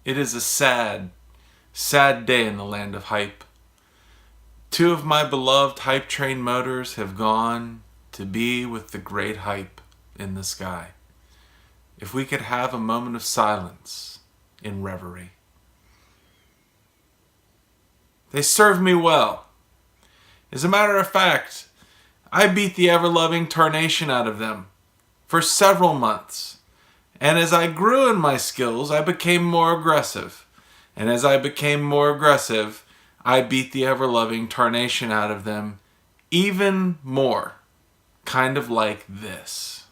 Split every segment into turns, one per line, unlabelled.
It is a sad, sad day in the land of hype. Two of my beloved hype train motors have gone to be with the great hype in the sky. If we could have a moment of silence in reverie. They served me well. As a matter of fact, I beat the ever-loving tarnation out of them for several months. And as I grew in my skills, I became more aggressive. And as I became more aggressive, I beat the ever-loving tarnation out of them even more. Kind of like this.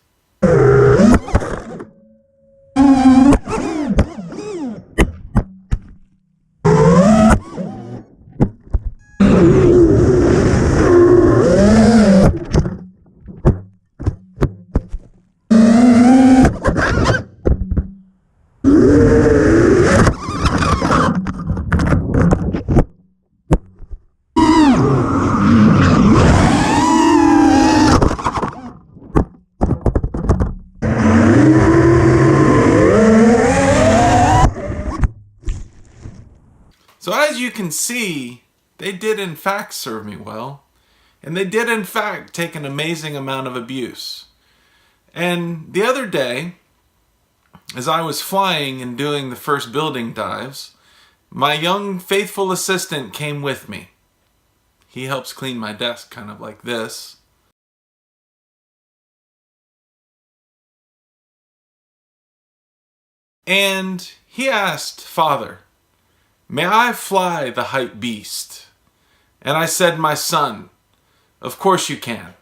So as you can see, they did in fact serve me well. And they did in fact take an amazing amount of abuse. And the other day, as I was flying and doing the first building dives, my young faithful assistant came with me. He helps clean my desk kind of like this. And he asked, "Father, may I fly the hype beast?" And I said, "My son, of course you can."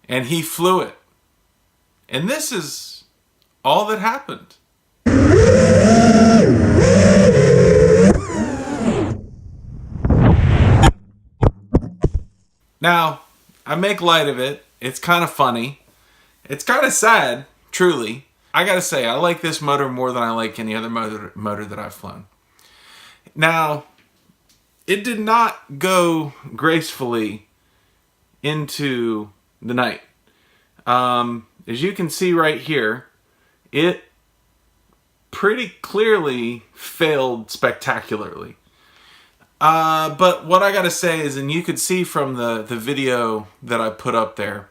And he flew it. And this is all that happened. Now, I make light of it. It's kind of funny. It's kind of sad, truly. I gotta say, I like this motor more than I like any other motor that I've flown. Now, it did not go gracefully into the night. As you can see right here, it pretty clearly failed spectacularly. But what I gotta say is, and you could see from the video that I put up there,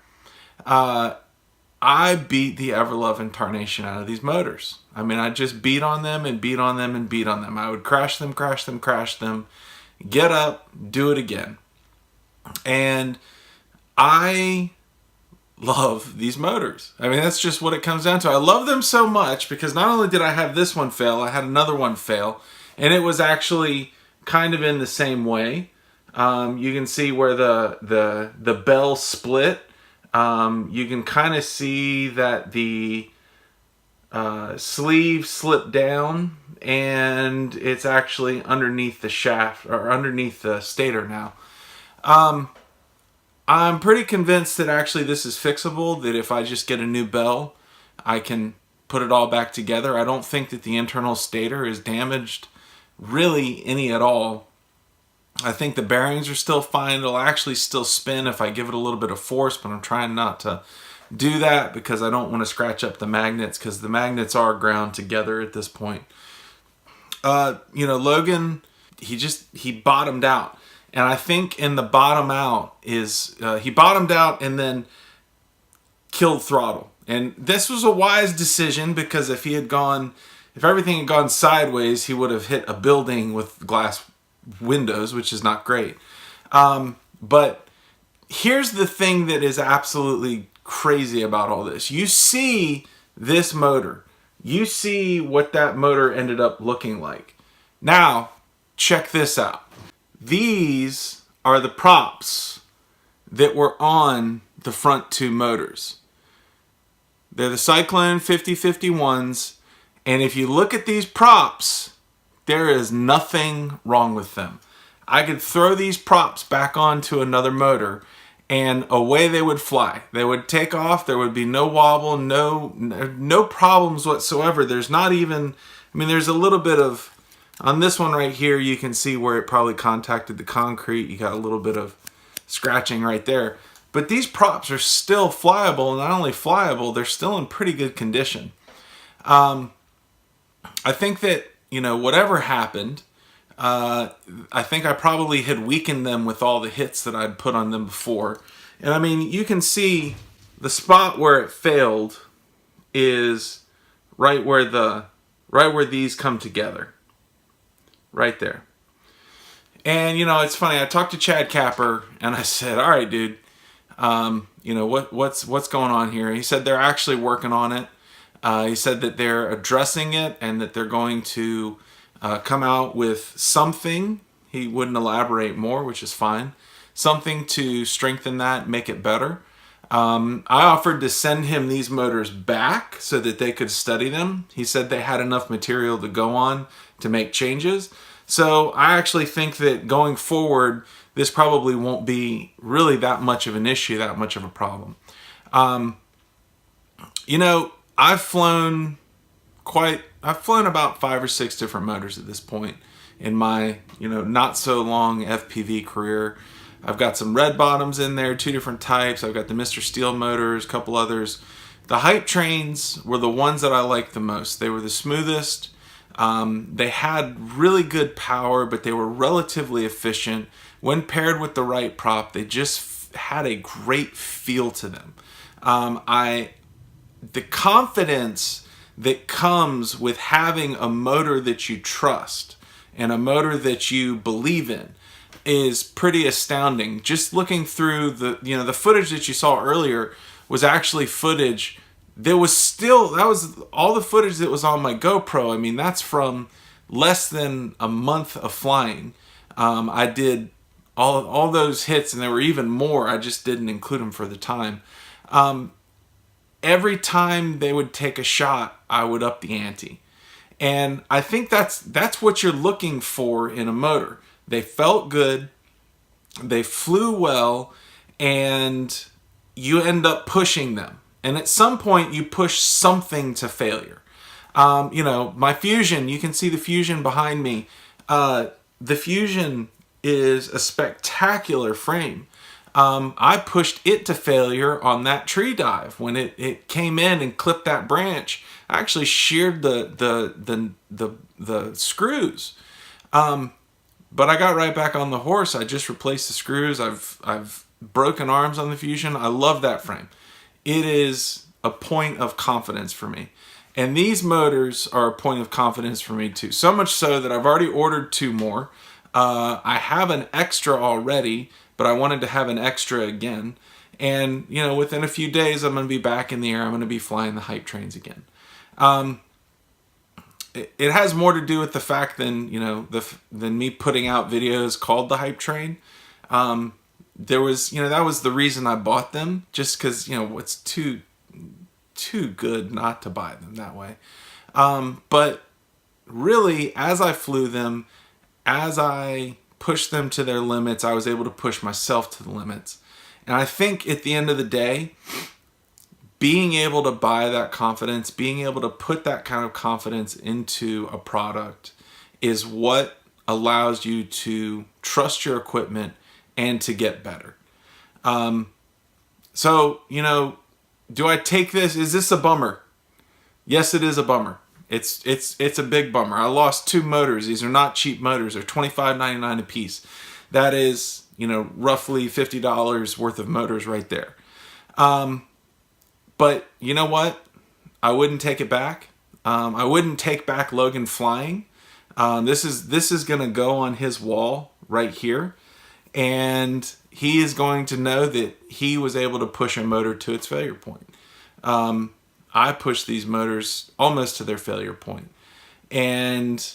I beat the ever-loving tarnation out of these motors. I mean, I just beat on them and beat on them and beat on them. I would crash them, get up, do it again. And I love these motors. I mean, that's just what it comes down to. I love them so much because not only did I have this one fail, I had another one fail. And it was actually kind of in the same way. You can see where the bell split. You can kind of see that the sleeve slipped down and it's actually underneath the shaft or underneath the stator now. I'm pretty convinced that actually this is fixable, that if I just get a new bell, I can put it all back together. I don't think that the internal stator is damaged really any at all. I think the bearings are still fine. It'll actually still spin if I give it a little bit of force, but I'm trying not to do that because I don't want to scratch up the magnets, because the magnets are ground together at this point. Logan, he bottomed out. And I think in the bottom out is, he bottomed out and then killed throttle. And this was a wise decision because if everything had gone sideways, he would have hit a building with glass windows, which is not great. But here's the thing that is absolutely crazy about all this. You see this motor. You see what that motor ended up looking like. Now, check this out. These are the props that were on the front two motors. They're the Cyclone 5051s. And if you look at these props, there is nothing wrong with them. I could throw these props back onto another motor and away they would fly. They would take off. There would be no wobble, no problems whatsoever. There's not even, there's a little bit of, on this one right here, you can see where it probably contacted the concrete. You got a little bit of scratching right there. But these props are still flyable, and not only flyable, they're still in pretty good condition. I think that whatever happened, I think I probably had weakened them with all the hits that I'd put on them before. And I mean, you can see the spot where it failed is right where these come together. Right there. And it's funny, I talked to Chad Capper and I said, all right, dude, what's going on here? He said they're actually working on it. He said that they're addressing it and that they're going to come out with something. He wouldn't elaborate more, which is fine. Something to strengthen that, make it better. I offered to send him these motors back so that they could study them. He said they had enough material to go on to make changes. So I actually think that going forward, this probably won't be really that much of an issue, that much of a problem. I've flown about 5 or 6 different motors at this point in my, not so long FPV career. I've got some red bottoms in there, 2 different types. I've got the Mr. Steel motors, a couple others. The hype trains were the ones that I liked the most. They were the smoothest. They had really good power, but they were relatively efficient. When paired with the right prop, they just had a great feel to them. The confidence that comes with having a motor that you trust and a motor that you believe in is pretty astounding. Just looking through the footage that you saw earlier was actually footage that was all the footage that was on my GoPro. I mean, that's from less than a month of flying. I did all those hits, and there were even more. I just didn't include them for the time. Every time they would take a shot, I would up the ante. And I think that's what you're looking for in a motor. They felt good, they flew well, and you end up pushing them. And at some point, you push something to failure. My Fusion, you can see the Fusion behind me. The Fusion is a spectacular frame. I pushed it to failure on that tree dive. When it came in and clipped that branch, I actually sheared the screws. But I got right back on the horse. I just replaced the screws. I've broken arms on the Fusion. I love that frame. It is a point of confidence for me. And these motors are a point of confidence for me too. So much so that I've already ordered 2 more. I have an extra already, but I wanted to have an extra again. And, within a few days, I'm going to be back in the air. I'm going to be flying the hype trains again. It has more to do with the fact than me putting out videos called the hype train. There was, that was the reason I bought them, just because, it's too good not to buy them that way. But really, as I flew them, as I pushed them to their limits, I was able to push myself to the limits. And I think at the end of the day, being able to buy that confidence, being able to put that kind of confidence into a product is what allows you to trust your equipment and to get better. So, do I take this? Is this a bummer? Yes, it is a bummer. It's a big bummer. I lost 2 motors. These are not cheap motors. They're $25.99 a piece. That is, roughly $50 worth of motors right there. But you know what? I wouldn't take it back. I wouldn't take back Logan flying. This is going to go on his wall right here. And he is going to know that he was able to push a motor to its failure point. I pushed these motors almost to their failure point. And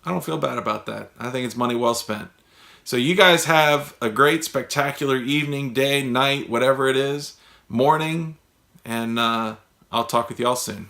I don't feel bad about that. I think it's money well spent. So you guys have a great, spectacular evening, day, night, whatever it is, morning, and I'll talk with y'all soon.